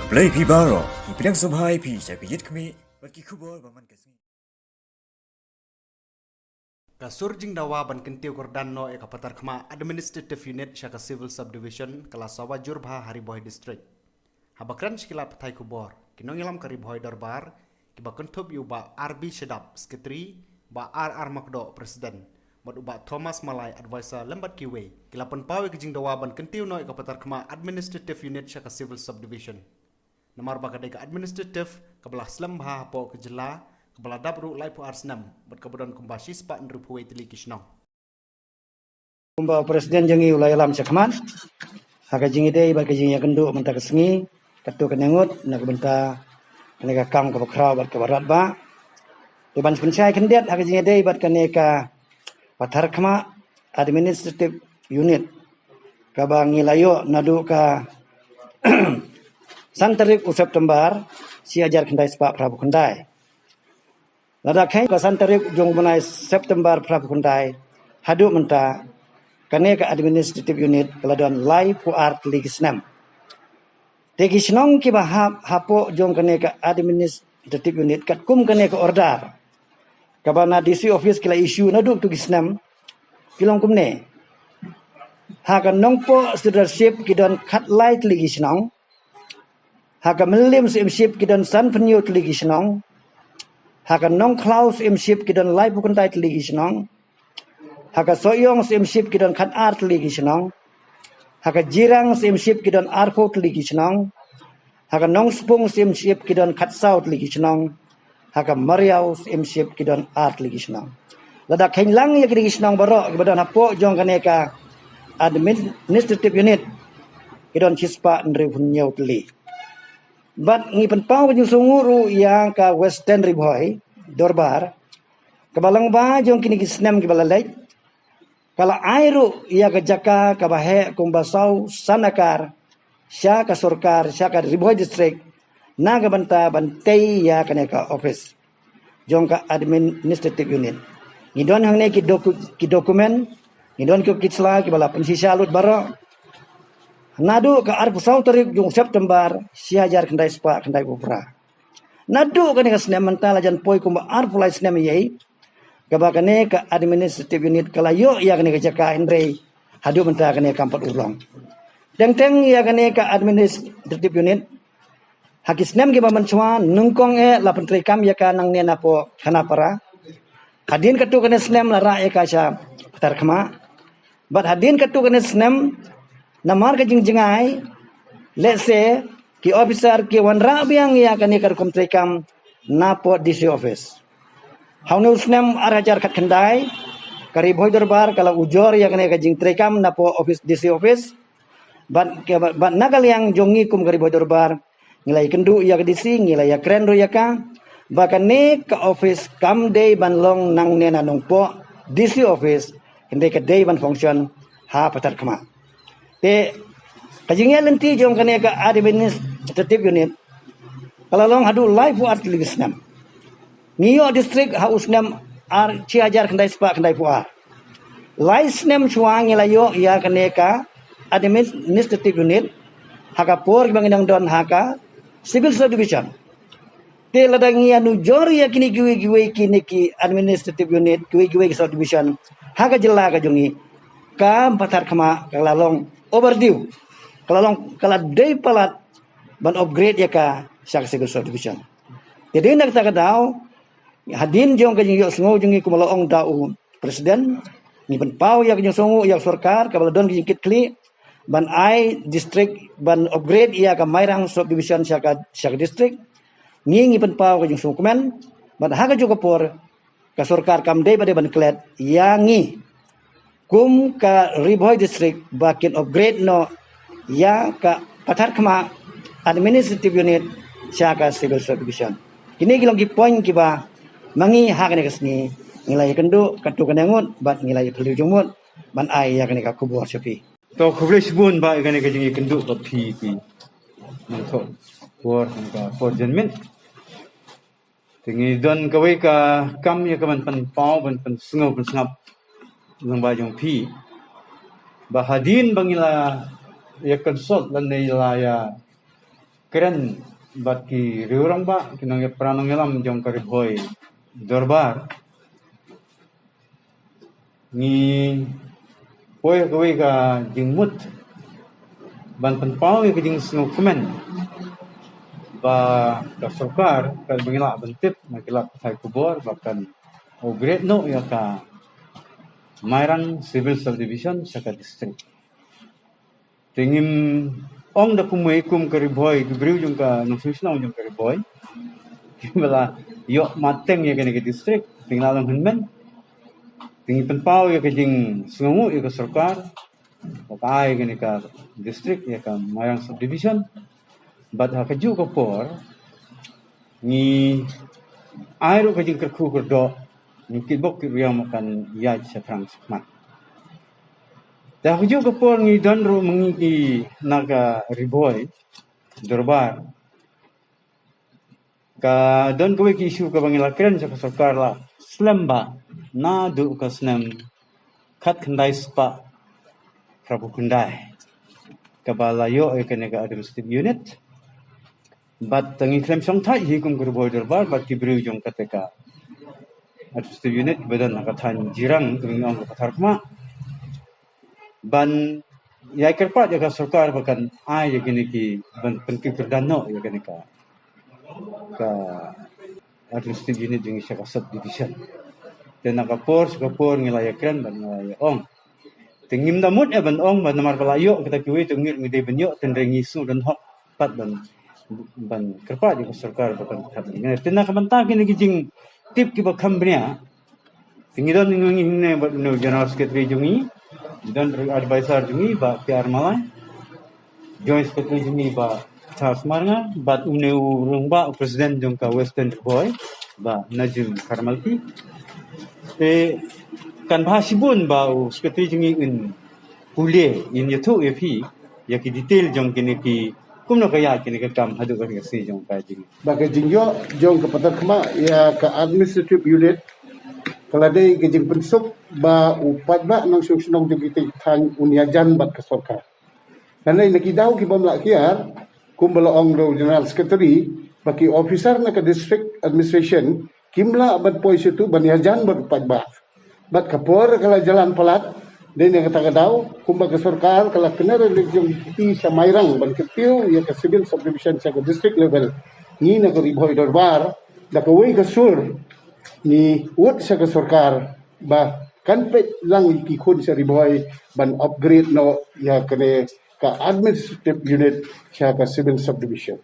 Play Pibaro, Ipidang Subhai Pi, Sapijit Kami, Bakikubo, Baman Kasmi. Kasurjing dawa ban kentiu kordano e kapatar kama administrative unit syaka civil subdivision kala sawa jurbha hariboy district. Habakran shikila patai kubor, kinongilam kariboy darbar, kiba kentup yu ba RB Shedap, sekretari, ba RR Makdo, presiden, bat uba Thomas Malay, advisor lembat kiwe, kila penpawe kijing dawa ban kentiu no e kapatar kama administrative unit syaka civil subdivision. Namar bakadega administrative, kabelah selembha hapo kejela, kepala dapur Laipu Arsnam berkebudan kumbasis Pak Nrupuwe Tili Kishnong. Kumba Presiden jengi ulai alam cakman, haka jengi dei bagi jengi kendu menta kesengi, ketu kenengut nak benta keneka kam ke bakrau bat ke barat ba. Deban pencai kendiat haka jengi dei bat keneka patar kama administrative unit kabangi layo nadu ka santarik September si ajar kendai sepak Prabu kendai. Lada kai ka santarik jong bunai September Prabu kendai hadu menta kane ka administrative unit keladon lai puart ligisnam. Tegi senong ki bahap hapo jong kane ka administrative unit kat kum kane ka order. Kabana DC office kila issue nadu tu gisnam kilong kumne. Haka nongpo leadership kidon kat light ligisnong. Haka melim simship kidon san penyut ligisnong. Haka nong klaus imship kidon lai bukan tai ligisnong. Haka soyong simship kidon kat art ligisnong. Haka jirang simship kidon arko ligisnong. Haka nong spung simship kidon kat south ligisnong. Haka mariau simship kidon art ligisnong. Lada kain lang ya ligisnong barok kebadan hapo jong kaneka administrative unit kidon cispa ndri punyau teli. Bat ngi penpau penyung sunguru yang ka Western Riboy Dorbar kebalang ba jong kini kisnem kebalalai kala airu ia ke jaka kabahe kumbasau sanakar sya ka surkar sya ka Riboy district naga banta bantai ya kaneka office jong ka administrative unit ngidon hang ne ki dokumen ngidon ki kitsla kibala pensisa lut baro nadu ke arpu sau tarik jung September si hajar kendai spa kendai bupra. Nadu kene ka snem mentala jan poi kumba arpu lai snem yei. Kaba kene ka administrative unit kalayo ya kene ka jaka Andre hadu mentala kene kampat urlong. Teng ya kene ka administrative unit hakis snem ki mencua nungkong la pentri kam ya ka nang nena po kanapara. Hadin katu kene snem la ra ka sha tar khama. Bat hadin katu kene snem namar ka jingay let's say ki officer ki wanra biang ya kani kar komtrekam napo DC office haunu snem arajar kat kendai kari boy darbar kala ujor ya kani ka jingtrekam napo office DC office ban nagal yang jongi kum kari boy darbar ngilai kendu ya ka DC ngilai ya kren ro ya ka bakane ka office kam day ban long nang nena nongpo DC office hindi ka day ban function ha patar kama te kajingnya lenti jong kane ka administrative unit kalalong hadu live art ligisnam niyo district hausnam ar ci ajar kendai spa kendai puar licenam chuang ilayo ya kane ka administrative unit haka por bangindang don haka civil subdivision te ladang ya nu jor ya kini giwe kini ki administrative unit giwe subdivision haka jela ka jongi kam patar kama kalalong overdue kala day palat ban upgrade ya ka syak civil subdivision jadi nak ta kadau hadin jong ka jing sngo jing kumalaong dau presiden ni ban pau ya jing songo ya sarkar ka baladon jingkit kli ban ai district ban upgrade ya ka mairang subdivision syak district ni ban pau ka jing sukumen ban haga juga por ka sarkar kam day bade ban klet yangi kum ka Riboy district bakin upgrade no ya ka patar kama administrative unit siya ka civil subdivision. Kini kilong point kiba mangi hakane kasni ngilay kendu katu kanangut bat ngilay perlu jumut ban ai ya kane ka kubur sipi. To kubur sibun ba kane ka jingi kendu to pi to for ka for jenmen. Tingi don kawai ka kam ya ka ban pan pau ban sengap ng bayong pi bahadin bangila ya consult lan nila ya keren baki riurang ba kinang pranong ngelam jong karibhoy dorbar ni poy kawai ka jingmut ban penpau ke jing snow kemen ba ka sarkar kal bangila bentip makila patai kubor bahkan o great no ya ka Mairang Civil Subdivision saka district. Tingim ong da kumuikum kariboy gibriu jung ka nungsusna jung kariboy. Kimala yo mateng ya kene ke district tinglalang hunmen. Tingi penpau ya ke jing sungu ya ke sarkar. Pakai kene ka district ya ka Mairang Subdivision. Bat ha kaju ko por ni airo ke jing kerku kerdo ni kibok yang makan yaj setrang semat. Dah hujung kepor ni donro mengi naga riboy dorbar. Ka don kowe ki isu ka bangilakiran sa sarkar la slamba na du ka snem kat khandai spa prabu kundai. Ka balayo e kene ka administrative unit. Bat tangi klem song thai hi kum riboy dorbar bat ki briu jong kateka administrative unit badan nakatan jirang kami ang katarkma ban ya kerpa jaga sarkar bahkan ai ya gini ki ban penki perdana ya gini ka administrative unit jeng isya subdivision dan nakapor ngilayakran ban ngilayong tingim damut ya ban ong ban namar balayo kita kiwi tungir ngide benyo tendengi su dan hok pat ban kerpa jaga sarkar bahkan ngene tena kamanta gini jing tip ki bakam bnia tingidon ngi hinne bat no general secretary jungi dan advisor jungi ba PR malai joint secretary jungi ba Charles Marga bat uneu rungba president jung ka western boy ba Najim Karmalki kan bahasibun ba secretary jungi in pule in yato epi yaki detail jung kini ki kumno kaya kini ka kam hadu ka si jung ka jing Bagi jingyo jong ke patar kema ya ke administrative unit kalau ada gejing pensuk ba upat ba nang sunong jong kita tang uniajan bat ke sarkar. Dan ini nakidau ki bam lakiar kumbala ong do general secretary baki officer na ke district administration kimla bat poi situ baniajan bat upat ba. Bat kapor kala jalan pelat dan yang kata kadau kumba ke sarkar kala kena religion ti sa Mairang ban ketiu ya ke civil subdivision sa district level ni na ko riboy dorbar da ko wi ka sur ni ut sa ka sarkar ba kanpet lang ikikun sa riboy ban upgrade no ya kene ka administrative unit sa ka civil subdivision.